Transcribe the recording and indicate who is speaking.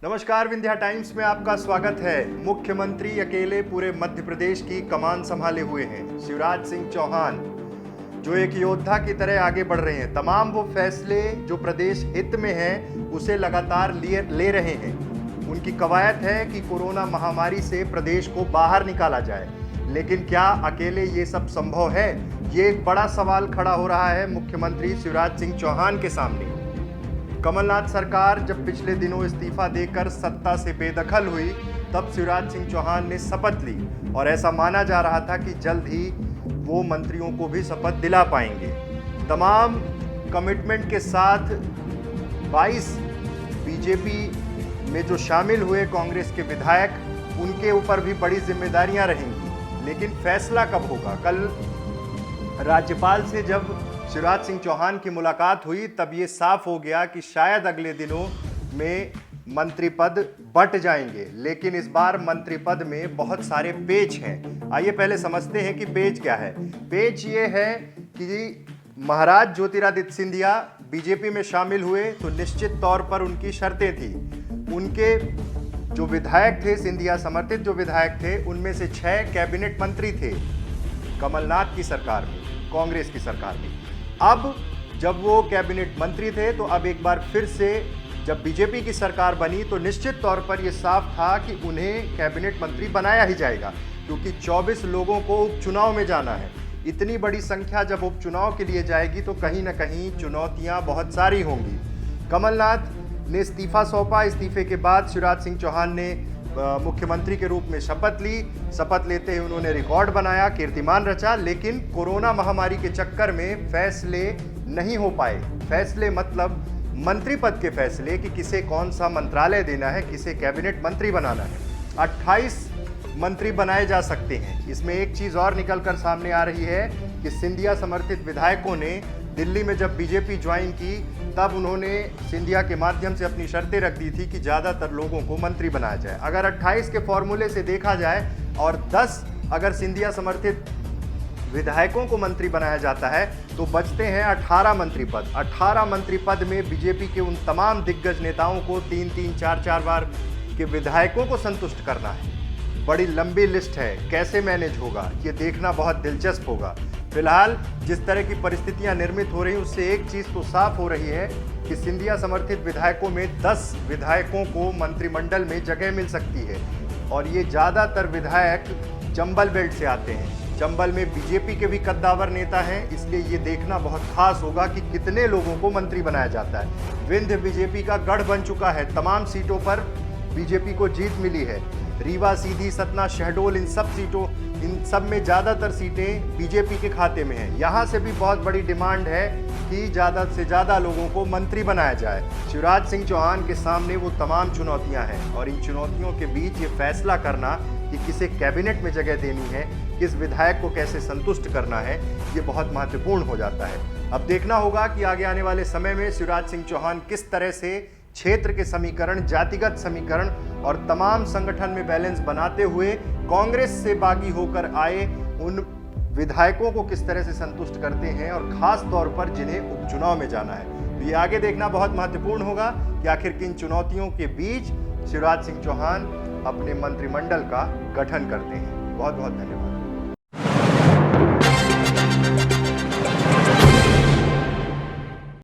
Speaker 1: नमस्कार, विंध्या टाइम्स में आपका स्वागत है। मुख्यमंत्री अकेले पूरे मध्य प्रदेश की कमान संभाले हुए हैं। शिवराज सिंह चौहान जो एक योद्धा की तरह आगे बढ़ रहे हैं। तमाम वो फैसले जो प्रदेश हित में हैं उसे लगातार ले रहे हैं। उनकी कवायद है कि कोरोना महामारी से प्रदेश को बाहर निकाला जाए, लेकिन क्या अकेले ये सब संभव है? ये एक बड़ा सवाल खड़ा हो रहा है मुख्यमंत्री शिवराज सिंह चौहान के सामने। कमलनाथ सरकार जब पिछले दिनों इस्तीफा देकर सत्ता से बेदखल हुई, तब शिवराज सिंह चौहान ने शपथ ली और ऐसा माना जा रहा था कि जल्द ही वो मंत्रियों को भी शपथ दिला पाएंगे। तमाम कमिटमेंट के साथ 22 बीजेपी में जो शामिल हुए कांग्रेस के विधायक, उनके ऊपर भी बड़ी जिम्मेदारियां रहेंगी। लेकिन फैसला कब होगा? कल राज्यपाल से जब शिवराज सिंह चौहान की मुलाकात हुई, तब ये साफ हो गया कि शायद अगले दिनों में मंत्री पद बंट जाएंगे। लेकिन इस बार मंत्री पद में बहुत सारे पेच हैं। आइए पहले समझते हैं कि पेच क्या है। पेच ये है कि महाराज ज्योतिरादित्य सिंधिया बीजेपी में शामिल हुए तो निश्चित तौर पर उनकी शर्तें थी। उनके जो विधायक थे, सिंधिया समर्थित जो विधायक थे, उनमें से 6 कैबिनेट मंत्री थे कमलनाथ की सरकार में, कांग्रेस की सरकार में। अब जब वो कैबिनेट मंत्री थे तो अब एक बार फिर से जब बीजेपी की सरकार बनी तो निश्चित तौर पर यह साफ था कि उन्हें कैबिनेट मंत्री बनाया ही जाएगा, क्योंकि 24 लोगों को उपचुनाव में जाना है। इतनी बड़ी संख्या जब उपचुनाव के लिए जाएगी तो कहीं ना कहीं चुनौतियां बहुत सारी होंगी। कमलनाथ ने इस्तीफा सौंपा। इस्तीफे के बाद शिवराज सिंह चौहान ने मुख्यमंत्री के रूप में शपथ ली। शपथ लेते ही उन्होंने रिकॉर्ड बनाया, कीर्तिमान रचा। लेकिन कोरोना महामारी के चक्कर में फैसले नहीं हो पाए। फैसले मतलब मंत्री पद के फैसले कि किसे कौन सा मंत्रालय देना है, किसे कैबिनेट मंत्री बनाना है। 28 मंत्री बनाए जा सकते हैं। इसमें एक चीज़ और निकल कर सामने आ रही है कि सिंधिया समर्थित विधायकों ने दिल्ली में जब बीजेपी ज्वाइन की, तब उन्होंने सिंधिया के माध्यम से अपनी शर्तें रख दी थी कि ज़्यादातर लोगों को मंत्री बनाया जाए। अगर 28 के फॉर्मूले से देखा जाए और 10 अगर सिंधिया समर्थित विधायकों को मंत्री बनाया जाता है तो बचते हैं 18 मंत्री पद। 18 मंत्री पद में बीजेपी के उन तमाम दिग्गज नेताओं को 3-3, 4-4 बार के विधायकों को संतुष्ट करना है। बड़ी लंबी लिस्ट है। कैसे मैनेज होगा, ये देखना बहुत दिलचस्प होगा। फिलहाल जिस तरह की परिस्थितियां निर्मित हो रही हैं, उससे एक चीज़ तो साफ हो रही है कि सिंधिया समर्थित विधायकों में 10 विधायकों को मंत्रिमंडल में जगह मिल सकती है। और ये ज़्यादातर विधायक चंबल बेल्ट से आते हैं। चंबल में बीजेपी के भी कद्दावर नेता हैं, इसलिए ये देखना बहुत खास होगा कि कितने लोगों को मंत्री बनाया जाता है। विंध्य बीजेपी का गढ़ बन चुका है। तमाम सीटों पर बीजेपी को जीत मिली है। रीवा, सीधी, सतना, शहडोल, इन सब में ज़्यादातर सीटें बीजेपी के खाते में हैं। यहाँ से भी बहुत बड़ी डिमांड है कि ज़्यादा से ज़्यादा लोगों को मंत्री बनाया जाए। शिवराज सिंह चौहान के सामने वो तमाम चुनौतियाँ हैं और इन चुनौतियों के बीच ये फैसला करना कि किसे कैबिनेट में जगह देनी है, किस विधायक को कैसे संतुष्ट करना है, ये बहुत महत्वपूर्ण हो जाता है। अब देखना होगा कि आगे आने वाले समय में शिवराज सिंह चौहान किस तरह से क्षेत्र के समीकरण, जातिगत समीकरण और तमाम संगठन में बैलेंस बनाते हुए कांग्रेस से बागी होकर आए उन विधायकों को किस तरह से संतुष्ट करते हैं, और खास तौर पर जिन्हें उपचुनाव में जाना है। तो ये आगे देखना बहुत महत्वपूर्ण होगा कि आखिर किन चुनौतियों के बीच शिवराज सिंह चौहान अपने मंत्रिमंडल का गठन करते हैं। बहुत बहुत धन्यवाद।